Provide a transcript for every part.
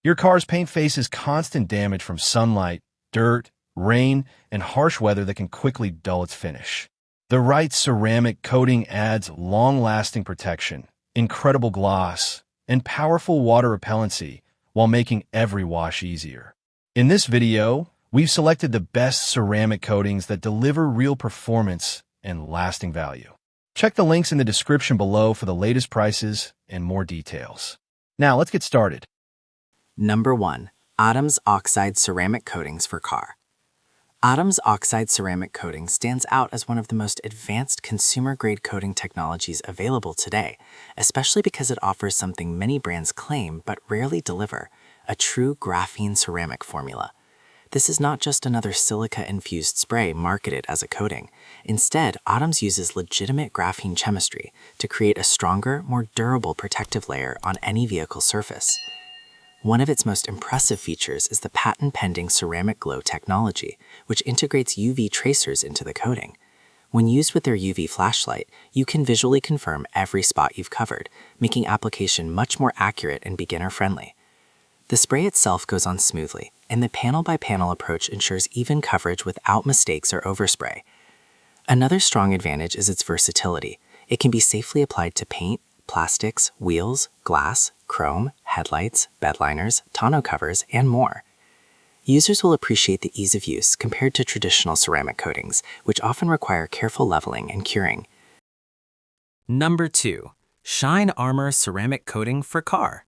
Your car's paint faces constant damage from sunlight, dirt, rain, and harsh weather that can quickly dull its finish. The right ceramic coating adds long-lasting protection, incredible gloss, and powerful water repellency while making every wash easier. In this video, we've selected the best ceramic coatings that deliver real performance and lasting value. Check the links in the description below for the latest prices and more details. Now, let's get started. Number 1. Adams Oxide Ceramic Coatings for Car. Adams Oxide Ceramic Coating stands out as one of the most advanced consumer-grade coating technologies available today, especially because it offers something many brands claim but rarely deliver, a true graphene ceramic formula. This is not just another silica-infused spray marketed as a coating. Instead, Adams uses legitimate graphene chemistry to create a stronger, more durable protective layer on any vehicle surface. One of its most impressive features is the patent-pending ceramic glow technology, which integrates UV tracers into the coating. When used with their UV flashlight, you can visually confirm every spot you've covered, making application much more accurate and beginner-friendly. The spray itself goes on smoothly, and the panel-by-panel approach ensures even coverage without mistakes or overspray. Another strong advantage is its versatility. It can be safely applied to paint, plastics, wheels, glass, chrome, headlights, bedliners, tonneau covers, and more. Users will appreciate the ease of use compared to traditional ceramic coatings, which often require careful leveling and curing. Number 2. Shine Armor Ceramic Coating for Car.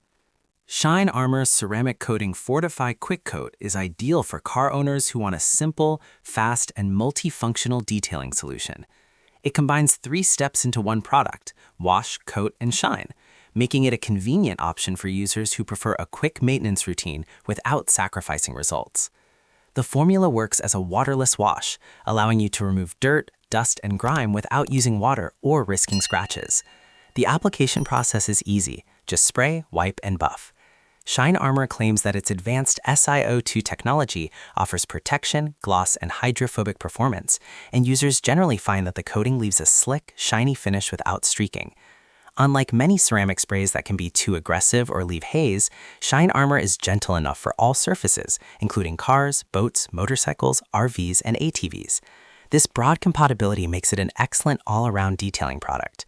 Shine Armor Ceramic Coating Fortify Quick Coat is ideal for car owners who want a simple, fast, and multifunctional detailing solution. It combines 3 steps into one product: wash, coat, and shine, making it a convenient option for users who prefer a quick maintenance routine without sacrificing results. The formula works as a waterless wash, allowing you to remove dirt, dust, and grime without using water or risking scratches. The application process is easy. Just spray, wipe, and buff. Shine Armor claims that its advanced SiO2 technology offers protection, gloss, and hydrophobic performance, and users generally find that the coating leaves a slick, shiny finish without streaking. Unlike many ceramic sprays that can be too aggressive or leave haze, Shine Armor is gentle enough for all surfaces, including cars, boats, motorcycles, RVs, and ATVs. This broad compatibility makes it an excellent all-around detailing product.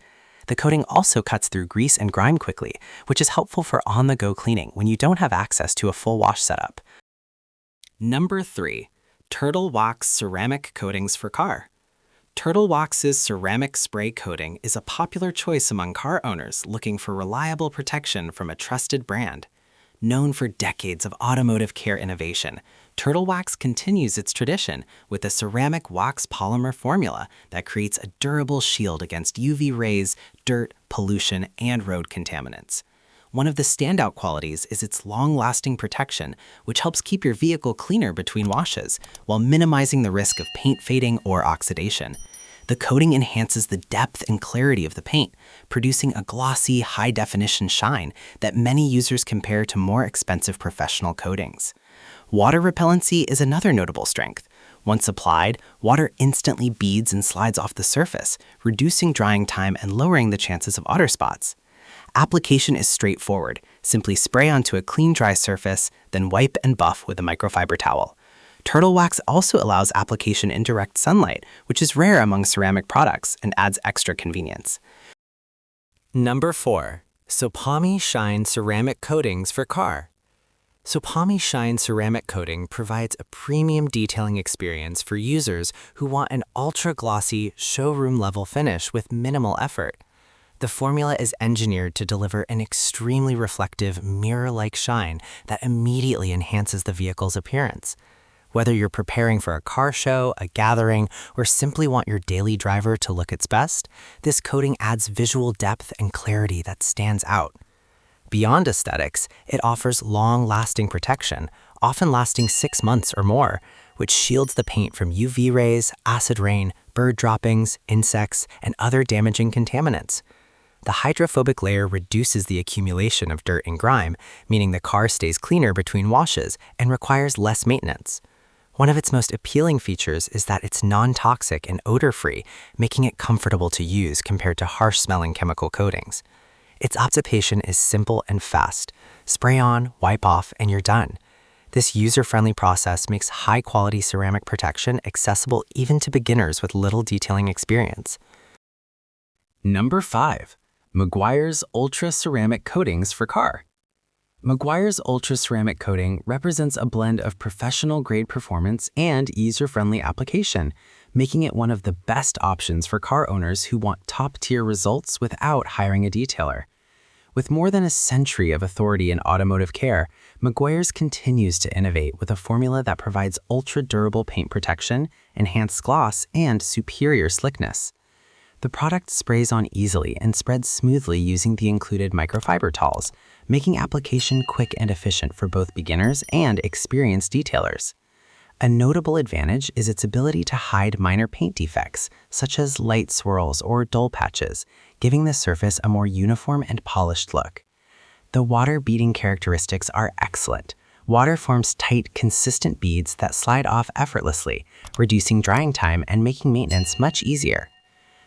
The coating also cuts through grease and grime quickly, which is helpful for on-the-go cleaning when you don't have access to a full wash setup. Number 3. Turtle Wax Ceramic Coatings for Car. Turtle Wax's ceramic spray coating is a popular choice among car owners looking for reliable protection from a trusted brand. Known for decades of automotive care innovation, Turtle Wax continues its tradition with a ceramic wax polymer formula that creates a durable shield against UV rays, dirt, pollution, and road contaminants. One of the standout qualities is its long-lasting protection, which helps keep your vehicle cleaner between washes, while minimizing the risk of paint fading or oxidation. The coating enhances the depth and clarity of the paint, producing a glossy, high-definition shine that many users compare to more expensive professional coatings. Water repellency is another notable strength. Once applied, water instantly beads and slides off the surface, reducing drying time and lowering the chances of otter spots. Application is straightforward. Simply spray onto a clean, dry surface, then wipe and buff with a microfiber towel. Turtle Wax also allows application in direct sunlight, which is rare among ceramic products and adds extra convenience. Number 4. Sopami Shine Ceramic Coatings for Car. Sopami Shine Ceramic Coating provides a premium detailing experience for users who want an ultra-glossy, showroom-level finish with minimal effort. The formula is engineered to deliver an extremely reflective, mirror-like shine that immediately enhances the vehicle's appearance. Whether you're preparing for a car show, a gathering, or simply want your daily driver to look its best, this coating adds visual depth and clarity that stands out. Beyond aesthetics, it offers long-lasting protection, often lasting 6 months or more, which shields the paint from UV rays, acid rain, bird droppings, insects, and other damaging contaminants. The hydrophobic layer reduces the accumulation of dirt and grime, meaning the car stays cleaner between washes and requires less maintenance. One of its most appealing features is that it's non-toxic and odor-free, making it comfortable to use compared to harsh-smelling chemical coatings. Its application is simple and fast. Spray on, wipe off, and you're done. This user-friendly process makes high-quality ceramic protection accessible even to beginners with little detailing experience. Number 5. Meguiar's Ultra Ceramic Coatings for Car. Meguiar's Ultra Ceramic Coating represents a blend of professional-grade performance and user-friendly application, making it one of the best options for car owners who want top-tier results without hiring a detailer. With more than a century of authority in automotive care, Meguiar's continues to innovate with a formula that provides ultra-durable paint protection, enhanced gloss, and superior slickness. The product sprays on easily and spreads smoothly using the included microfiber towels, making application quick and efficient for both beginners and experienced detailers. A notable advantage is its ability to hide minor paint defects, such as light swirls or dull patches, giving the surface a more uniform and polished look. The water-beading characteristics are excellent. Water forms tight, consistent beads that slide off effortlessly, reducing drying time and making maintenance much easier.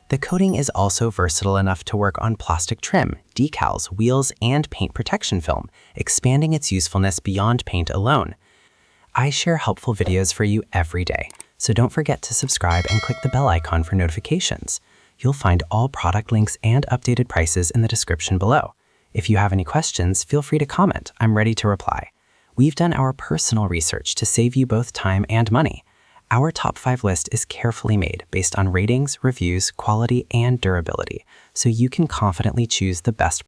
The coating is also versatile enough to work on plastic trim, decals, wheels, and paint protection film, expanding its usefulness beyond paint alone. I share helpful videos for you every day, so don't forget to subscribe and click the bell icon for notifications. You'll find all product links and updated prices in the description below. If you have any questions, feel free to comment. I'm ready to reply. We've done our personal research to save you both time and money. Our top 5 list is carefully made based on ratings, reviews, quality, and durability, so you can confidently choose the best